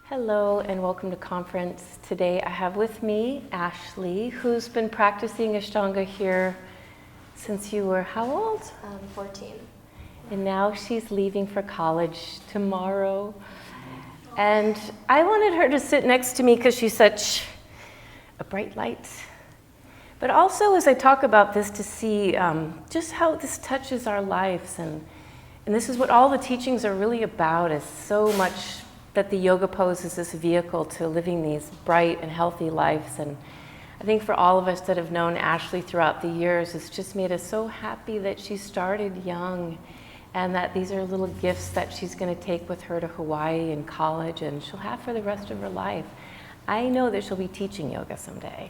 Hello and welcome to conference. Today I have with me Ashley, who's been practicing Ashtanga here since you were how old? 14. And now she's leaving for college tomorrow. And I wanted her to sit next to me because she's such a bright light. But also as I talk about this to see just how this touches our lives. And this is what all the teachings are really about, is so much that the yoga pose is this vehicle to living these bright and healthy lives. And I think for all of us that have known Ashley throughout the years, it's just made us so happy that she started young and that these are little gifts that she's going to take with her to Hawaii and college and she'll have for the rest of her life. I know that she'll be teaching yoga someday.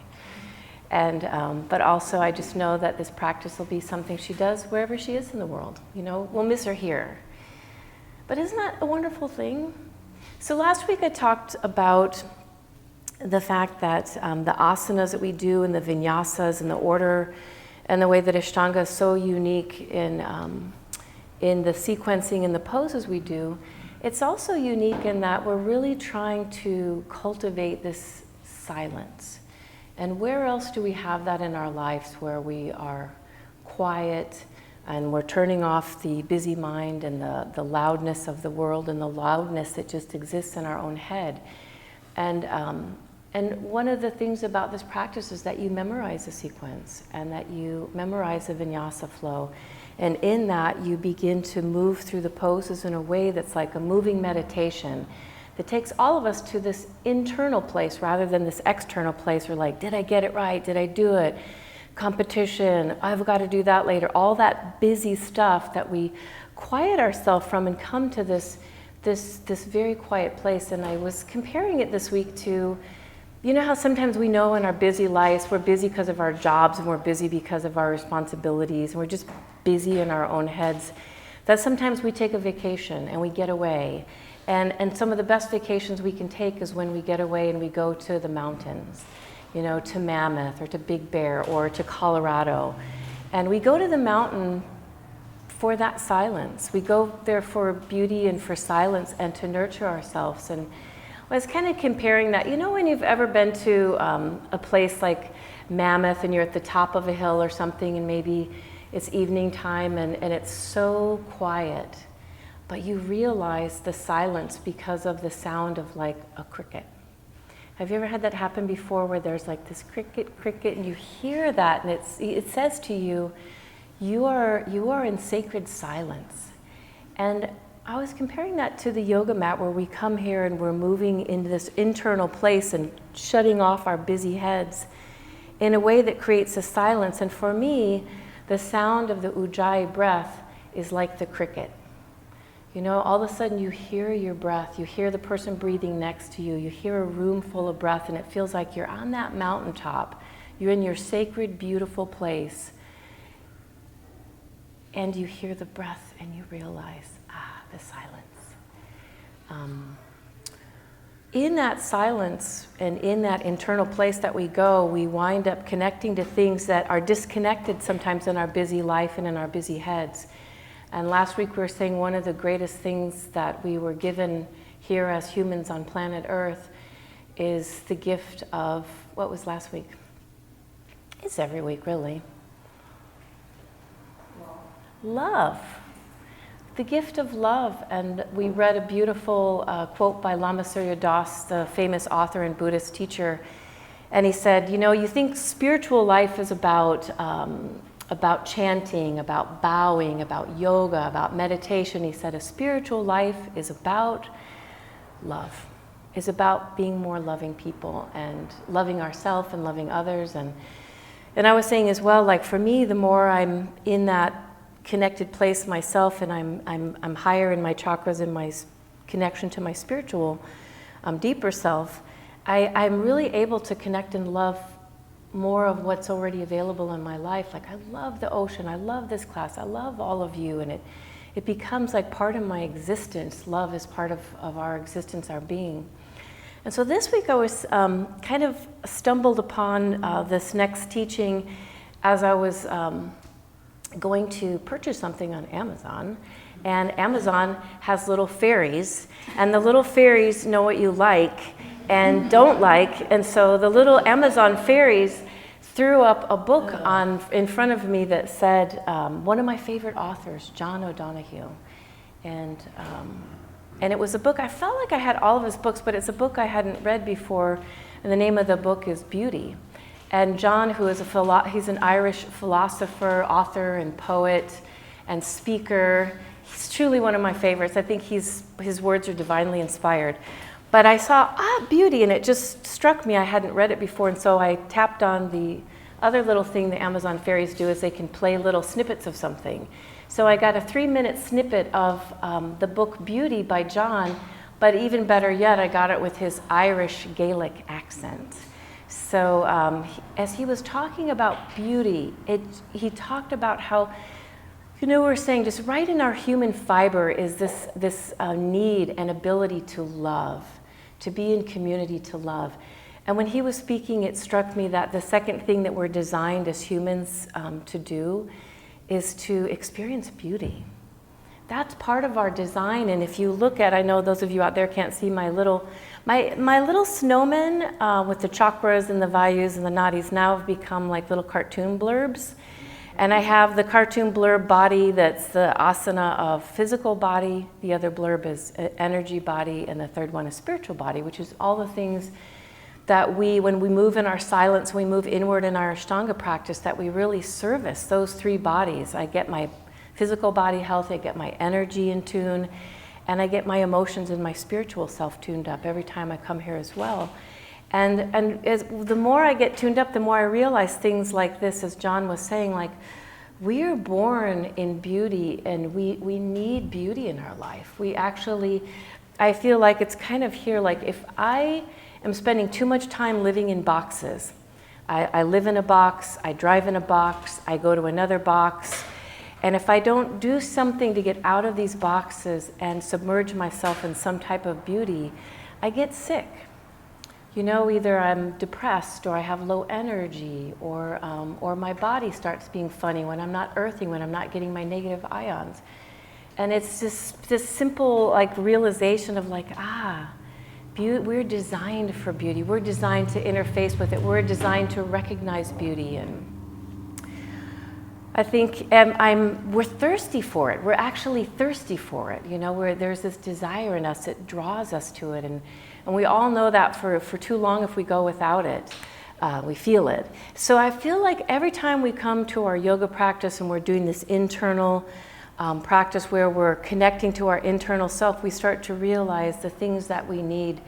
And but also I just know that this practice will be something she does wherever she is in the world. You know, we'll miss her here. But isn't that a wonderful thing? So last week I talked about the fact that the asanas that we do and the vinyasas and the order and the way that Ashtanga is so unique in the sequencing and the poses we do, it's also unique in that we're really trying to cultivate this silence. And where else do we have that in our lives where we are quiet and we're turning off the busy mind and the loudness of the world and the loudness that just exists in our own head. And one of the things about this practice is that you memorize the sequence and that you memorize the vinyasa flow. And in that, you begin to move through the poses in a way that's like a moving meditation that takes all of us to this internal place rather than this external place where like, did I get it right? Did I do it? Competition, I've got to do that later, all that busy stuff that we quiet ourselves from and come to this very quiet place. And I was comparing it this week to, you know how sometimes we know in our busy lives, we're busy because of our jobs and we're busy because of our responsibilities and we're just busy in our own heads, that sometimes we take a vacation and we get away. And some of the best vacations we can take is when we get away and we go to the mountains. You know, to Mammoth or to Big Bear or to Colorado. And we go to the mountain for that silence. We go there for beauty and for silence and to nurture ourselves. And I was kind of comparing that. You know when you've ever been to a place like Mammoth and you're at the top of a hill or something and maybe it's evening time and it's so quiet, but you realize the silence because of the sound of like a cricket. Have you ever had that happen before where there's like this cricket, and you hear that and it says to you, you are in sacred silence. And I was comparing that to the yoga mat where we come here and we're moving into this internal place and shutting off our busy heads in a way that creates a silence. And for me, the sound of the ujjayi breath is like the cricket. You know, all of a sudden you hear your breath, you hear the person breathing next to you, you hear a room full of breath, and it feels like you're on that mountaintop. You're in your sacred, beautiful place. And you hear the breath and you realize, the silence. In that silence and in that internal place that we go, we wind up connecting to things that are disconnected sometimes in our busy life and in our busy heads. And last week we were saying one of the greatest things that we were given here as humans on planet Earth is the gift of, what was last week? It's every week, really. Love. The gift of love. And we read a beautiful quote by Lama Surya Das, the famous author and Buddhist teacher. And he said, you know, you think spiritual life is about chanting, about bowing, about yoga, about meditation. He said a spiritual life is about love, is about being more loving people and loving ourselves and loving others. And I was saying as well, like for me, the more I'm in that connected place myself and I'm higher in my chakras and my connection to my spiritual, deeper self, I'm really able to connect and love more of what's already available in my life. Like I love the ocean, I love this class, I love all of you, and it becomes like part of my existence. Love is part of our existence, our being. And so this week I was kind of stumbled upon this next teaching as I was going to purchase something on Amazon, and Amazon has little fairies, and the little fairies know what you like and don't like, and so the little Amazon fairies threw up a book in front of me that said, one of my favorite authors, John O'Donohue, and it was a book, I felt like I had all of his books, but it's a book I hadn't read before, and the name of the book is Beauty. And John, who is he's an Irish philosopher, author, and poet, and speaker. He's truly one of my favorites. I think his words are divinely inspired. But I saw, Beauty, and it just struck me. I hadn't read it before, and so I tapped on the other little thing the Amazon fairies do is they can play little snippets of something. So I got a 3-minute snippet of the book Beauty by John, but even better yet, I got it with his Irish Gaelic accent. So as he was talking about beauty, he talked about how, we're saying just right in our human fiber is this need and ability to love, to be in community, to love. And when he was speaking, it struck me that the second thing that we're designed as humans to do is to experience beauty. That's part of our design, and if you look at, I know those of you out there can't see my little snowmen with the chakras and the vayus and the nadis now have become like little cartoon blurbs. And I have the cartoon blurb body that's the asana of physical body, the other blurb is energy body, and the third one is spiritual body, which is all the things that when we move in our silence, we move inward in our Ashtanga practice, that we really service those 3 bodies. I get my physical body healthy, I get my energy in tune, and I get my emotions and my spiritual self tuned up every time I come here as well. And the more I get tuned up, the more I realize things like this, as John was saying, like we are born in beauty and we need beauty in our life. I feel like it's kind of here, like if I am spending too much time living in boxes, I live in a box, I drive in a box, I go to another box, and if I don't do something to get out of these boxes and submerge myself in some type of beauty, I get sick. Either I'm depressed or I have low energy or my body starts being funny when I'm not earthing, when I'm not getting my negative ions. And it's just this simple realization of we're designed for beauty. We're designed to interface with it. We're designed to recognize beauty. And I think we're thirsty for it. We're actually thirsty for it. There's this desire in us. It draws us to it. And we all know that for too long, if we go without it, we feel it. So I feel like every time we come to our yoga practice and we're doing this internal practice where we're connecting to our internal self, we start to realize the things that we need,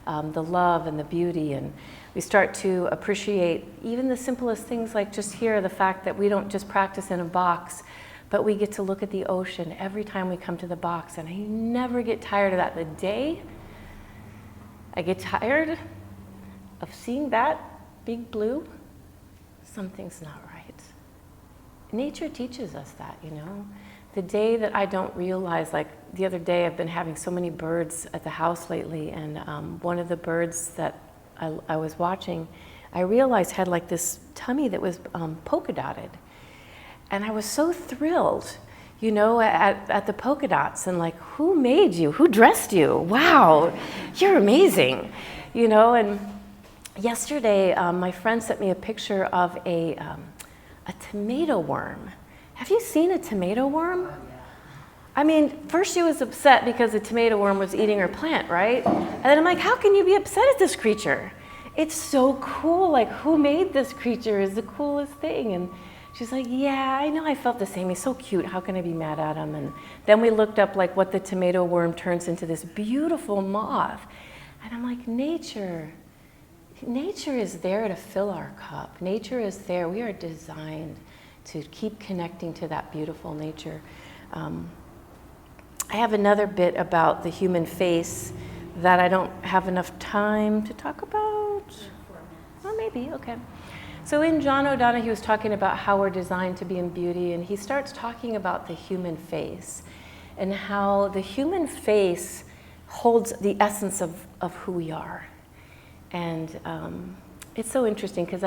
the love and the beauty, and we start to appreciate even the simplest things, like just here, the fact that we don't just practice in a box, but we get to look at the ocean every time we come to the box, and I never get tired of that. The day I get tired of seeing that big blue, something's not right. Nature teaches us that, The day that I don't realize, like the other day, I've been having so many birds at the house lately, and one of the birds that I was watching, I realized had like this tummy that was polka dotted. And I was so thrilled, at the polka dots, and like, who made you? Who dressed you? Wow, you're amazing, And yesterday, my friend sent me a picture of a tomato worm. Have you seen a tomato worm? I mean, first she was upset because the tomato worm was eating her plant, right? And then I'm like, how can you be upset at this creature? It's so cool. Like, who made this creature is the coolest thing. And she's like, yeah, I know, I felt the same. He's so cute. How can I be mad at him? And then we looked up like what the tomato worm turns into, this beautiful moth. And I'm like, nature is there to fill our cup. Nature is there. We are designed to keep connecting to that beautiful nature. I have another bit about the human face that I don't have enough time to talk about. Oh, maybe, okay. So in John O'Donohue was talking about how we're designed to be in beauty, and he starts talking about the human face and how the human face holds the essence of who we are. And it's so interesting because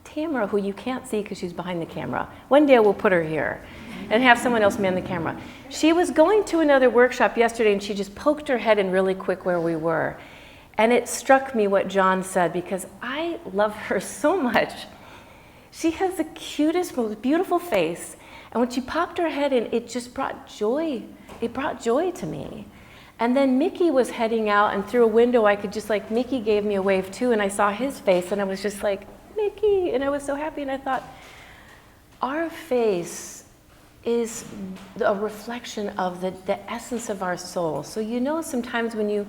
Tamara, who you can't see because she's behind the camera. One day we'll put her here and have someone else man the camera. She was going to another workshop yesterday and she just poked her head in really quick where we were. And it struck me what John said because I love her so much. She has the cutest, most beautiful face. And when she popped her head in, it just brought joy. It brought joy to me. And then Mickey was heading out and through a window I could just like, Mickey gave me a wave too and I saw his face and I was just like, Mickey, and I was so happy and I thought, our face is a reflection of the essence of our soul. So you know sometimes when you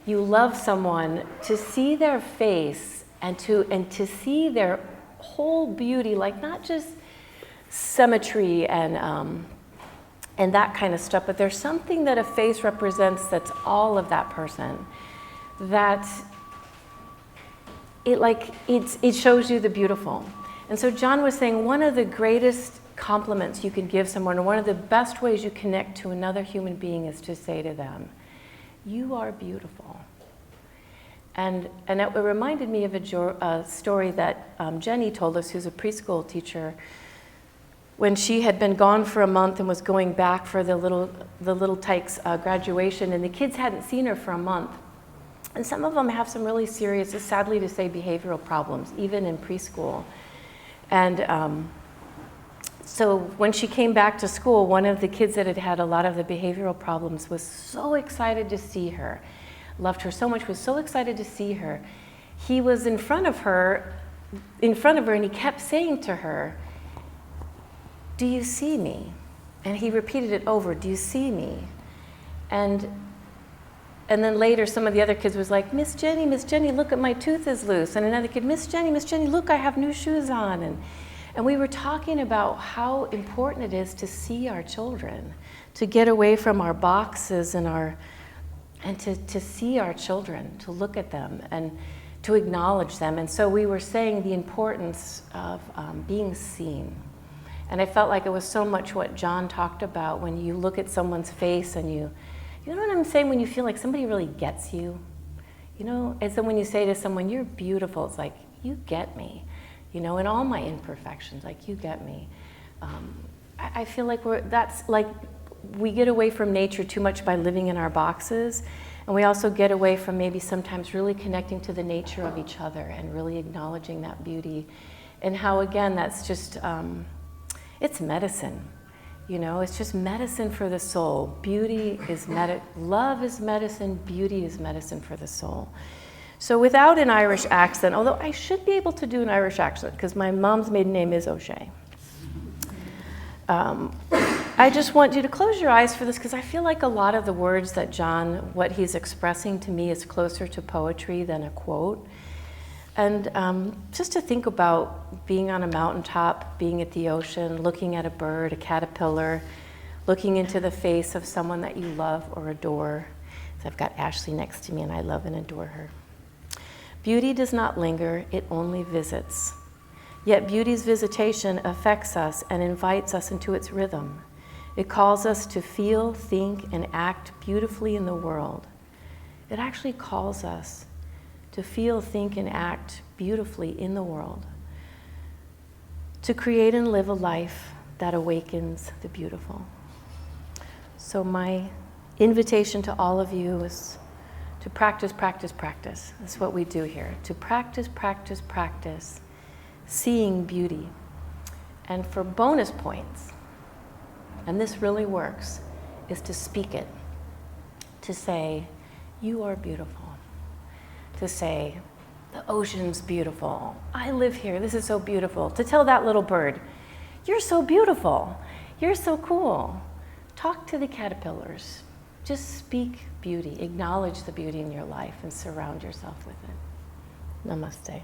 love someone, to see their face and to see their whole beauty, like not just symmetry and that kind of stuff, but there's something that a face represents that's all of that person, that it shows you the beautiful. And so John was saying one of the greatest compliments you can give someone, or one of the best ways you connect to another human being is to say to them, you are beautiful. And it reminded me of a story that Jenny told us, who's a preschool teacher, when she had been gone for a month and was going back for the little Tyke's graduation, and the kids hadn't seen her for a month. And some of them have some really serious, sadly to say, behavioral problems, even in preschool. And so when she came back to school, one of the kids that had had a lot of the behavioral problems was so excited to see her, loved her so much, was so excited to see her. He was in front of her, and he kept saying to her, do you see me? And he repeated it over, do you see me? And then later, some of the other kids was like, Miss Jenny, look, my tooth is loose. And another kid, Miss Jenny, look, I have new shoes on. And we were talking about how important it is to see our children, to get away from our boxes and to see our children, to look at them and to acknowledge them. And so we were saying the importance of being seen. And I felt like it was so much what John talked about when you look at someone's face and you know what I'm saying, when you feel like somebody really gets you? You know, and so when you say to someone, you're beautiful, it's like, you get me. You know, in all my imperfections, like, you get me. I feel like we get away from nature too much by living in our boxes, and we also get away from maybe sometimes really connecting to the nature of each other and really acknowledging that beauty. And how, again, that's just, it's medicine. You know, it's just medicine for the soul. Beauty is love is medicine, beauty is medicine for the soul. So without an Irish accent, although I should be able to do an Irish accent because my mom's maiden name is O'Shea. I just want you to close your eyes for this because I feel like a lot of the words that John, what he's expressing to me is closer to poetry than a quote. And just to think about being on a mountaintop, being at the ocean, looking at a bird, a caterpillar, looking into the face of someone that you love or adore. So I've got Ashley next to me and I love and adore her. Beauty does not linger, it only visits. Yet beauty's visitation affects us and invites us into its rhythm. It calls us to feel, think, and act beautifully in the world. It actually calls us to feel, think, and act beautifully in the world. To create and live a life that awakens the beautiful. So my invitation to all of you is to practice, practice, practice. That's what we do here. To practice, practice, practice, seeing beauty. And for bonus points, and this really works, is to speak it. To say, you are beautiful. To say, the ocean's beautiful. I live here, this is so beautiful. To tell that little bird, you're so beautiful. You're so cool. Talk to the caterpillars. Just speak beauty. Acknowledge the beauty in your life and surround yourself with it. Namaste.